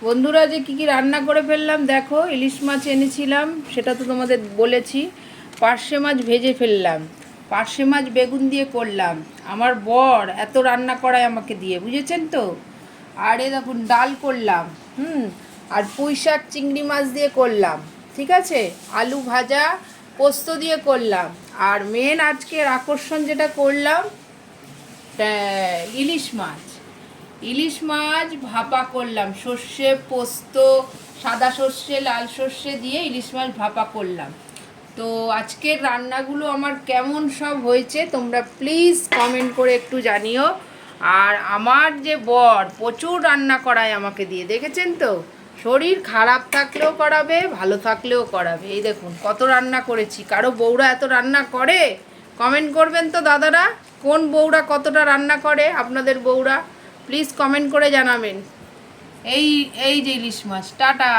বন্ধুরা যে কী কী রান্না করে ফেললাম দেখো। ইলিশ মাছ এনেছিলাম, সেটা তো তোমাদের বলেছি। পার্শে মাছ ভেজে ফেললাম, পার্শে মাছ বেগুন দিয়ে করলাম। আমার বর এত রান্না করায় আমাকে দিয়ে, বুঝেছেন তো। আর এ দেখুন ডাল করলাম, আর পুঁই শাক চিংড়ি মাছ দিয়ে করলাম, ঠিক আছে। আলু ভাজা পোস্ত দিয়ে করলাম। আর মেন আজকের আকর্ষণ যেটা করলাম, ইলিশ মাছ। ইলিশ মাছ ভাপা করলাম, সর্ষে পোস্ত, সাদা সর্ষে লাল সর্ষে দিয়ে ইলিশ মাছ ভাপা করলাম। তো আজকের রান্নাগুলো আমার কেমন সব হয়েছে তোমরা প্লিজ কমেন্ট করে একটু জানিও। আর আমার যে বর প্রচুর রান্না করায় আমাকে দিয়ে, দেখেছেন তো। শরীর খারাপ থাকলেও করাবে, ভালো থাকলেও করাবে। এই দেখুন কত রান্না করেছি। কারো বউরা এত রান্না করে? কমেন্ট করবেন তো দাদারা, কোন বউরা কতটা রান্না করে আপনাদের বউরা, প্লিজ কমেন্ট করে জানাবেন। এই এই যে ইলিশ মাছ, টাটা।